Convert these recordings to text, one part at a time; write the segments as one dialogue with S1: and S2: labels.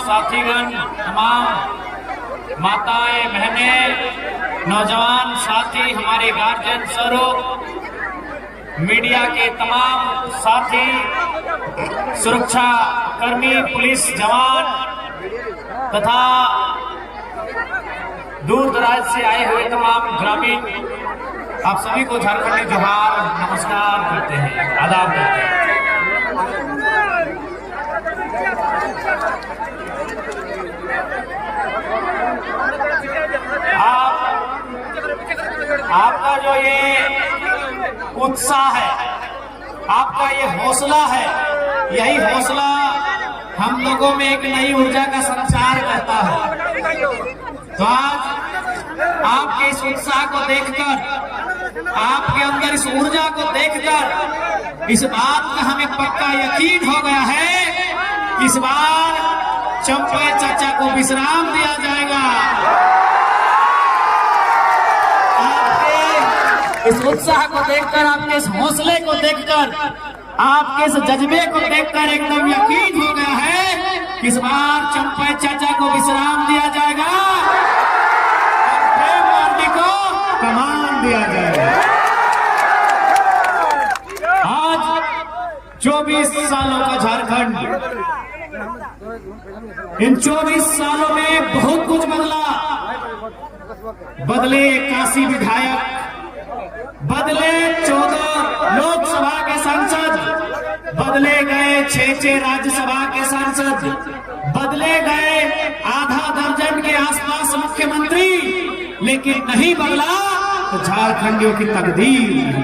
S1: साथीगण, तमाम माताएं, बहनें, नौजवान साथी, हमारे गार्जियन स्वरूप, मीडिया के तमाम साथी, सुरक्षा कर्मी, पुलिस जवान तथा दूर दराज से आए हुए तमाम ग्रामीण, आप सभी को झारखंडी जोहार, नमस्कार करते हैं, आदाब करते हैं। आपका जो ये उत्साह है, आपका ये हौसला है, यही हौसला हम लोगों में एक नई ऊर्जा का संचार करता है। तो आज आपके इस उत्साह को देखकर, आपके अंदर इस ऊर्जा को देखकर इस बात का हमें पक्का यकीन हो गया है कि इस बार चंपा चाचा को विश्राम दिया जाएगा। आपके इस उत्साह को देखकर, आपके इस हौसले को देखकर, आपके इस जज्बे को देखकर एकदम यकीन हो गया है कि इस बार चंपा चाचा को विश्राम दिया जाएगा और प्रेम पार्टी को कमान दिया जाएगा। आज 24 सालों का झारखंड, इन 24 सालों में बहुत कुछ बदला। बदले 81 विधायक, बदले 14 लोकसभा के सांसद, बदले गए 6 राज्यसभा के सांसद, बदले गए आधा दर्जन के आसपास मुख्यमंत्री, लेकिन नहीं बदला तो झारखंडियों की तकदीर।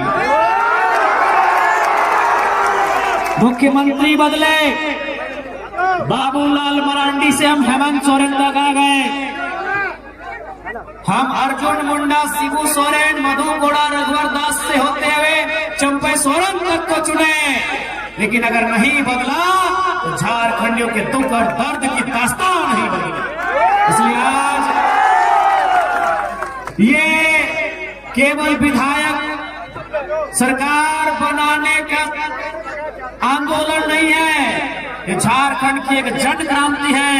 S1: मुख्यमंत्री बदले, बाबूलाल मरांडी से हम हेमंत सोरेन तक आ गए, हम अर्जुन मुंडा, शिबू सोरेन, मधु कोड़ा, रघुवर दास से होते हुए चंपा सोरेन तक को चुने, लेकिन अगर नहीं बदला तो झारखंडियों के दुख और दर्द की दास्तान नहीं बदली। इसलिए आज ये केवल विधायक सरकार बनाने का आंदोलन नहीं है, ये झारखंड की एक जन क्रांति है।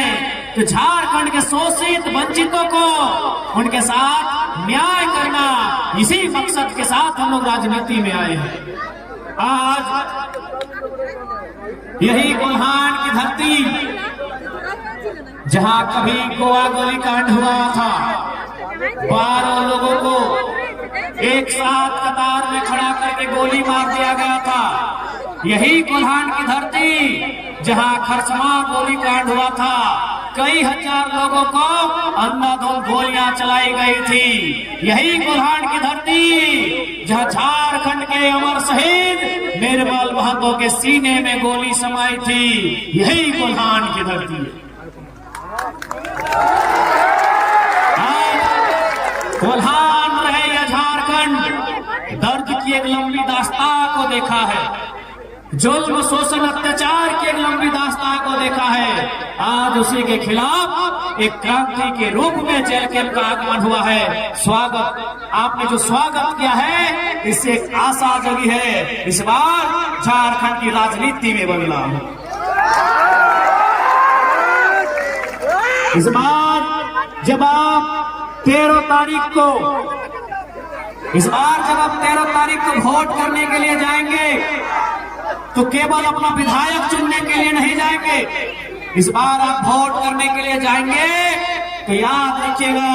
S1: तो झारखंड के शोषित वंचितों को उनके साथ न्याय करना, इसी मकसद के साथ हम लोग राजनीति में आए हैं। आज यही कोल्हान की धरती, जहां कभी गोवा गोलीकांड हुआ था, 12 लोगों को एक साथ कतार में खड़ा करके गोली मार दिया गया था। यही कोल्हान की धरती, जहां खरसमा गोलीकांड हुआ था, कई हजार लोगों को अंधाधुंध गोलियां चलाई गई थी। यही कोल्हान की धरती, जहां झारखंड के अमर शहीद निर्मल महतो के सीने में गोली समाई थी, यही कोल्हान की धरती है। कोल्हान रहे या झारखंड, दर्द की एक लंबी दास्तां को देखा है, जुल्म शोषण अत्याचार की एक लंबी दास्तां को देखा है। आज उसी के खिलाफ एक क्रांति के रूप में जेल कैंप का आगमन हुआ है। स्वागत, आपने जो स्वागत किया है, इससे एक आशा जगी है, इस बार झारखंड की राजनीति में बदलाव। इस बार जब आप 13 तारीख को, इस बार जब आप 13 तारीख को वोट करने के लिए जाएंगे, तो केवल अपना विधायक चुनने के लिए नहीं जाएंगे। इस बार आप वोट करने के लिए जाएंगे तो याद रखिएगा,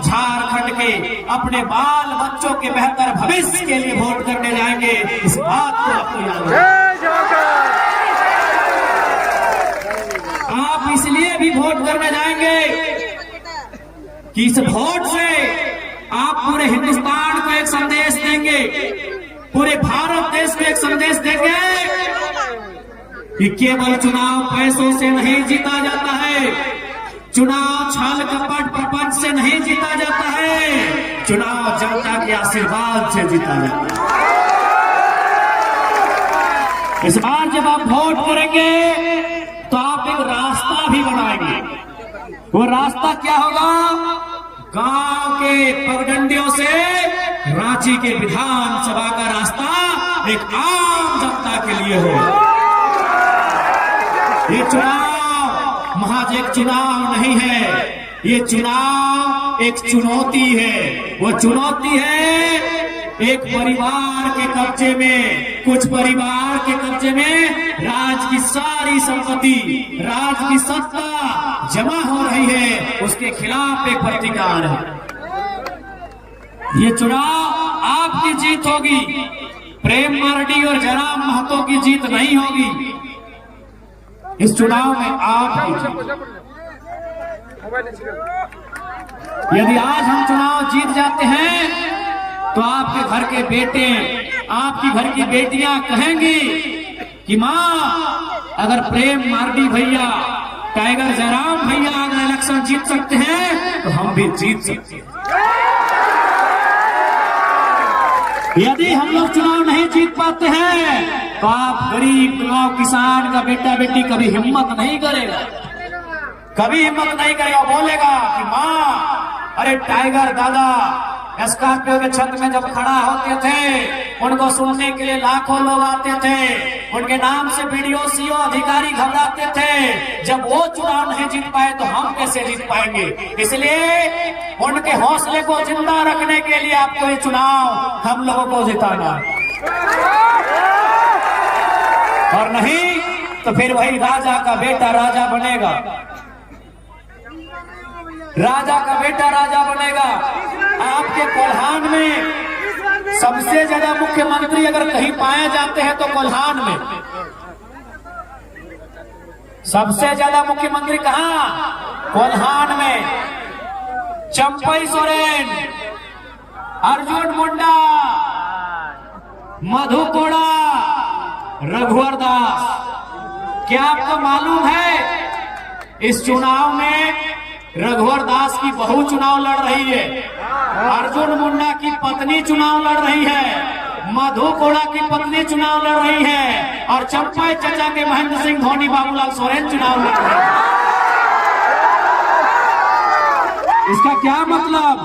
S1: झारखंड के अपने बाल बच्चों के बेहतर भविष्य के लिए वोट करने जाएंगे। इस बात को आपको याद रखना। आप इसलिए भी वोट करने जाएंगे कि इस वोट से आप पूरे हिंदुस्तान को एक संदेश देंगे, पूरे भारत देश को एक संदेश देंगे कि केवल चुनाव पैसों से नहीं जीता जाता है, चुनाव छल कपट प्रपंच से नहीं जीता जाता है, चुनाव जनता के आशीर्वाद से जीता जाता है। इस बार जब आप वोट करेंगे तो आप एक रास्ता भी बनाएंगे। वो रास्ता क्या होगा? गांव के पगडंडियों से रांची के विधानसभा का रास्ता एक आम जनता के लिए हो। ये चुनाव महज एक चुनाव नहीं है, ये चुनाव एक चुनौती है। वो चुनौती है एक परिवार के कब्जे में, कुछ परिवार के कब्जे में राज की सारी संपत्ति, राज की सत्ता जमा हो रही है, उसके खिलाफ एक प्रतिकार है। ये चुनाव आपकी जीत होगी, प्रेम मार्डी और जयराम महतो की जीत नहीं होगी। इस चुनाव में आपकी जीत। यदि आज हम चुनाव जीत जाते हैं तो आपके घर के बेटे, आपकी घर की बेटियां कहेंगी कि माँ, अगर प्रेम मार्डी भैया, टाइगर जयराम भैया अगर इलेक्शन जीत सकते हैं तो हम भी जीत सकते हैं। यदि हम लोग चुनाव नहीं जीत पाते हैं तो आप गरीब गांव किसान का बेटा बेटी कभी हिम्मत नहीं करेगा, कभी हिम्मत नहीं करेगा। बोलेगा कि माँ, अरे टाइगर दादा स्कॉर्पियो के छत में जब खड़ा होते थे, उनको सुनने के लिए लाखों लोग आते थे, उनके नाम से वीडियो सीओ अधिकारी घबराते थे। जब वो चुनाव नहीं जीत पाए तो हम कैसे जीत पाएंगे? इसलिए उनके हौसले को जिंदा रखने के लिए आपको ये चुनाव हम लोगों को जिताना, और नहीं तो फिर वही राजा का बेटा राजा बनेगा, राजा का बेटा राजा बनेगा। आपके कोल्हान में सबसे ज्यादा मुख्यमंत्री अगर कहीं पाए जाते हैं तो कोल्हान में। सबसे ज्यादा मुख्यमंत्री कहां? कोल्हान में। चंपई सोरेन, अर्जुन मुंडा, मधु कोड़ा, रघुवर दास। क्या आपको मालूम है इस चुनाव में रघुवर दास की बहू चुनाव लड़ रही है, अर्जुन मुंडा की पत्नी चुनाव लड़ रही है, मधु कोड़ा की पत्नी चुनाव लड़ रही है, और चंपई चचा के महेंद्र सिंह धोनी बाबूलाल सोरेन चुनाव लड़ रहे हैं। इसका क्या मतलब?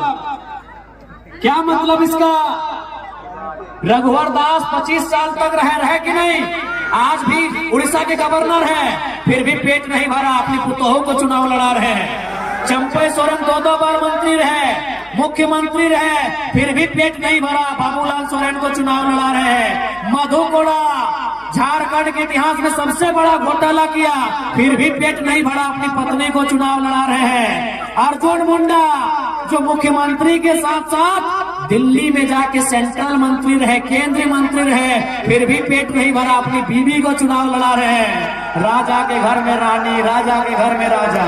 S1: क्या मतलब इसका? रघुवर दास 25 साल तक रहे कि नहीं? आज भी उड़ीसा के गवर्नर हैं, फिर भी पेट नहीं भरा, अपनी पुतोहू को चुनाव लड़ा रहे हैं। चंपई सोरेन 2 बार मंत्री रहे, मुख्यमंत्री रहे, फिर भी पेट नहीं भरा, बाबूलाल सोरेन को चुनाव लड़ा रहे हैं। मधु कोड़ा झारखंड के इतिहास में सबसे बड़ा घोटाला किया, फिर भी पेट नहीं भरा, अपनी पत्नी को चुनाव लड़ा रहे हैं। अर्जुन मुंडा जो मुख्यमंत्री के साथ साथ दिल्ली में जाके सेंट्रल मंत्री रहे, केंद्रीय मंत्री रहे, फिर भी पेट नहीं भरा, अपनी बीवी को चुनाव लड़ा रहे हैं। राजा के घर में रानी, राजा के घर में राजा।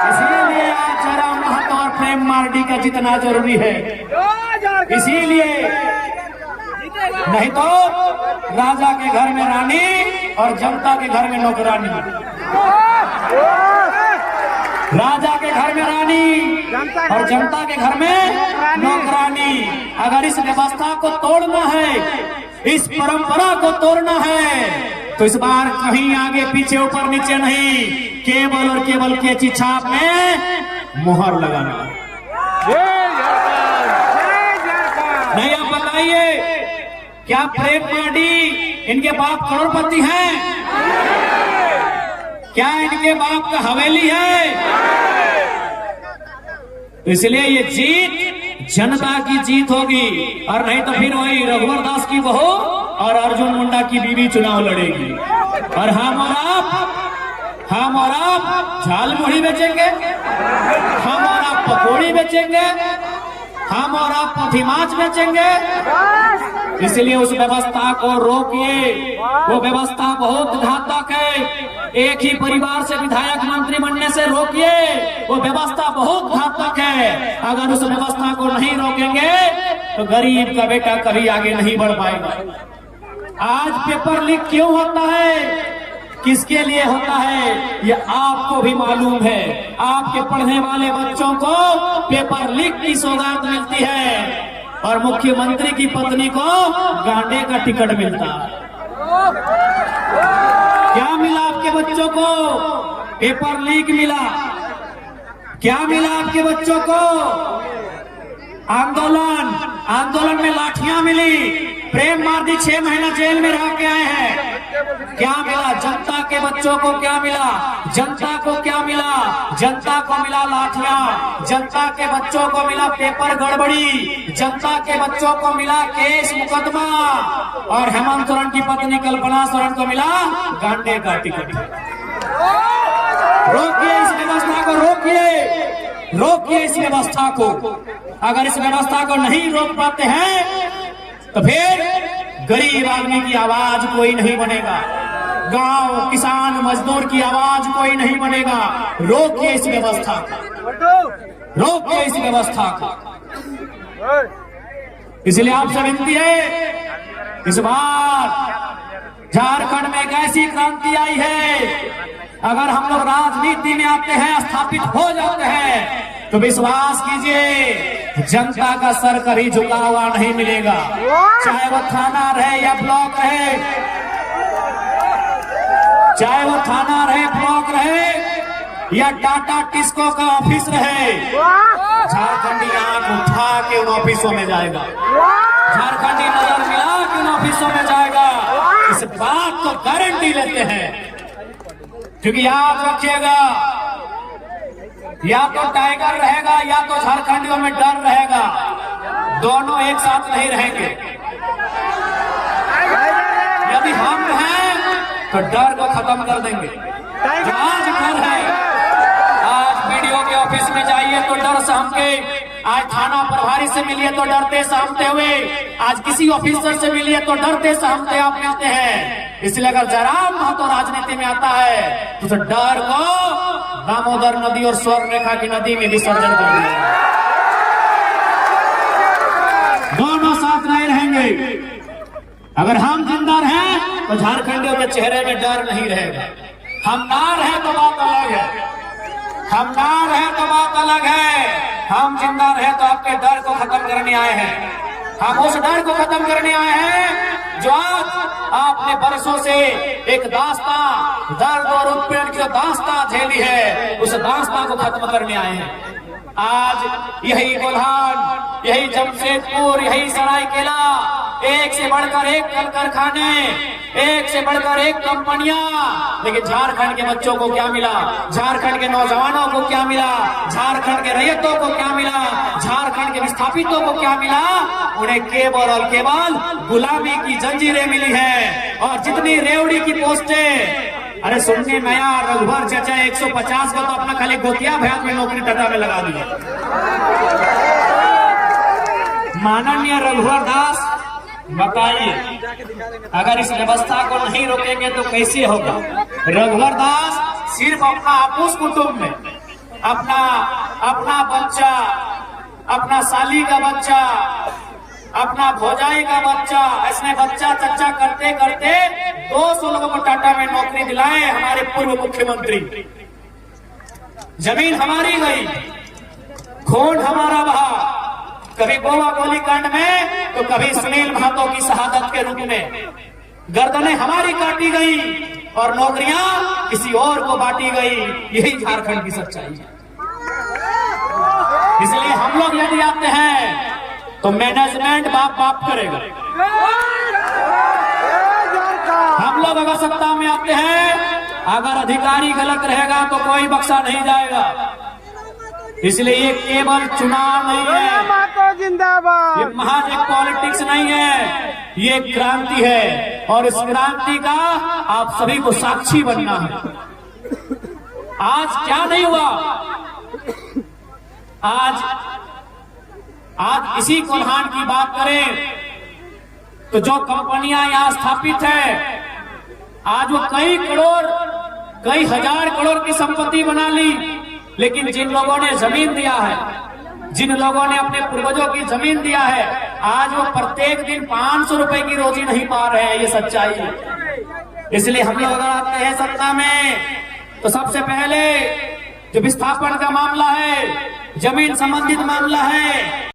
S1: इसीलिए आज जयराम महतो और प्रेम मार्डी का जितना जरूरी है, इसीलिए नहीं तो राजा के घर में रानी और जनता के घर में नौकरानी। राजा के घर में रानी और जनता के घर में नौकरानी। अगर इस व्यवस्था को तोड़ना है, इस परंपरा को तोड़ना है, तो इस बार कहीं आगे पीछे ऊपर नीचे नहीं, केवल और केवल कैंची छाप में मोहर लगाना। नहीं, आप बताइए, क्या प्रेम मार्डी इनके बाप करोड़पति हैं? क्या इनके बाप का हवेली है? इसलिए ये जीत जनता की जीत होगी, और नहीं तो फिर वही रघुवर दास की बहू और अर्जुन मुंडा की बीवी चुनाव लड़ेगी। और हम और आप झाल मुढ़ी बेचेंगे, हम और आप पकौड़ी बेचेंगे, हम और आप पथी माछ बेचेंगे। इसलिए उस व्यवस्था को रोकिए, वो व्यवस्था बहुत घातक है। एक ही परिवार से विधायक मंत्री बनने से रोकिए, वो व्यवस्था बहुत घातक है। अगर उस व्यवस्था को नहीं रोकेंगे तो गरीब का बेटा कभी आगे नहीं बढ़ पाएगा। आज पेपर लीक क्यों होता है, किसके लिए होता है, ये आपको भी मालूम है। आपके पढ़ने वाले बच्चों को पेपर लीक की सौगात मिलती है, और मुख्यमंत्री की पत्नी को गांडे का टिकट मिलता है। क्या मिला आपके बच्चों को? पेपर लीक मिला। क्या मिला आपके बच्चों को? आंदोलन में लाठियां मिली। प्रेम मार्डी 6 महीना जेल में रह के आए हैं। क्या मिला? जनता के बच्चों को क्या मिला? जनता को क्या मिला? जनता को मिला लाठियां, जनता के बच्चों को मिला पेपर गड़बड़ी, जनता के बच्चों को मिला केस मुकदमा, और हेमंत सोरेन की पत्नी कल्पना सोरेन को मिला गांडे का टिकट। रोकिए इस व्यवस्था को, रोकिए इस व्यवस्था को। अगर इस व्यवस्था को नहीं रोक पाते हैं तो फिर गरीब आदमी की आवाज कोई नहीं बनेगा, गांव किसान मजदूर की आवाज कोई नहीं बनेगा। रोकिए इस व्यवस्था को, रोकिए इस व्यवस्था को। इसलिए आपसे विनती है, इस बार झारखंड में एक ऐसी क्रांति आई है, अगर हम लोग राजनीति में आते हैं, स्थापित हो जाते हैं, तो विश्वास कीजिए जनता का सर कभी झुका हुआ नहीं मिलेगा। चाहे वो थाना रहे या ब्लॉक रहे, चाहे वो थाना रहे, ब्लॉक रहे या टाटा टिस्को का ऑफिस रहे, झारखंडी आंख उठा के उन ऑफिसों में जाएगा, झारखंडी नजर मिला के उन ऑफिसों में जाएगा। इस बात को गारंटी लेते हैं, क्योंकि याद रखिएगा, या तो टाइगर रहेगा या तो झारखंडियों में डर रहेगा, दोनों एक साथ नहीं रहेंगे। यदि हम हैं तो डर को खत्म कर देंगे। जो आज डर है, आज वीडियो के ऑफिस में जाइए तो डर सहमके, आज थाना प्रभारी से मिलिए तो डरते सहमते हुए, आज किसी ऑफिसर से मिलिए तो डरते सहमते आप मिलते हैं। इसलिए अगर जयराम महतो राजनीति में आता है तो डर को दामोदर नदी और स्वर्ण रेखा की नदी में विसर्जन कर दिया। दोनों साथ नहीं रहेंगे। अगर हम जिंदा रहें तो झारखंडियों के चेहरे में डर नहीं रहेगा। हम ना रहे तो बात अलग है, हम ना रहे तो बात अलग है। हम जिंदा रहे तो आपके डर को खत्म करने आए हैं। हम उस डर को खत्म करने आए हैं जो आज आपने बरसों से एक दास्तां, दर्द और उत्पीड़न की दास्तां झेली है, उस दास्तां को खत्म करने आए हैं। आज यही कोल्हान, यही जमशेदपुर, यही सरायकेला, एक से बढ़कर एक कल कारखाने, एक से बढ़कर एक कंपनियां, लेकिन झारखंड के बच्चों को क्या मिला? झारखंड के नौजवानों को क्या मिला? झारखंड के रैयतों को क्या मिला? झारखंड के विस्थापितों को क्या मिला? उन्हें केवल और केवल गुलामी की जंजीरें मिली है। और जितनी रेवड़ी की पोस्टें, अरे सुनने में आया रघुवर चाचा 150 का तो अपना खाली गोतिया भैया में नौकरी टटा में लगा दिया। माननीय रघुवर दास, बताइए अगर इस व्यवस्था को नहीं रोकेंगे तो कैसे होगा? रघुवर दास सिर्फ अपना आपूस कुटुंब में अपना बच्चा, अपना साली का बच्चा, अपना भौजाई का बच्चा, ऐसे बच्चा चच्चा करते करते 200 लोगों को टाटा में नौकरी दिलाए हमारे पूर्व मुख्यमंत्री। जमीन हमारी गई, खून हमारा बहा, कभी गोवा गोलीकांड में तो कभी सुनील महतो की शहादत के रूप में गर्दनें हमारी काटी गई और नौकरियां किसी और को बांटी गई। यही झारखंड की सच्चाई है। इसलिए हम लोग यदि आते हैं तो मैनेजमेंट बाप करेगा। हम लोग अगर सत्ता में आते हैं, अगर अधिकारी गलत रहेगा तो कोई बख्शा नहीं जाएगा। इसलिए ये केवल चुनाव नहीं है,
S2: जिंदाबाद,
S1: ये महज एक पॉलिटिक्स नहीं है, ये क्रांति है। और इस क्रांति का आप सभी को साक्षी बनना है। आज क्या नहीं हुआ? आज इसी कोल्हान की बात करें तो जो कंपनियां यहां स्थापित है, आज वो कई करोड़, कई हजार करोड़ की संपत्ति बना ली, लेकिन जिन लोगों ने जमीन दिया है, जिन लोगों ने अपने पूर्वजों की जमीन दिया है, आज वो प्रत्येक दिन 500 रुपए की रोजी नहीं पा रहे हैं। ये सच्चाई है। इसलिए हम लोग अगर आते हैं सत्ता में तो सबसे पहले जो विस्थापन का मामला है, जमीन संबंधित मामला है,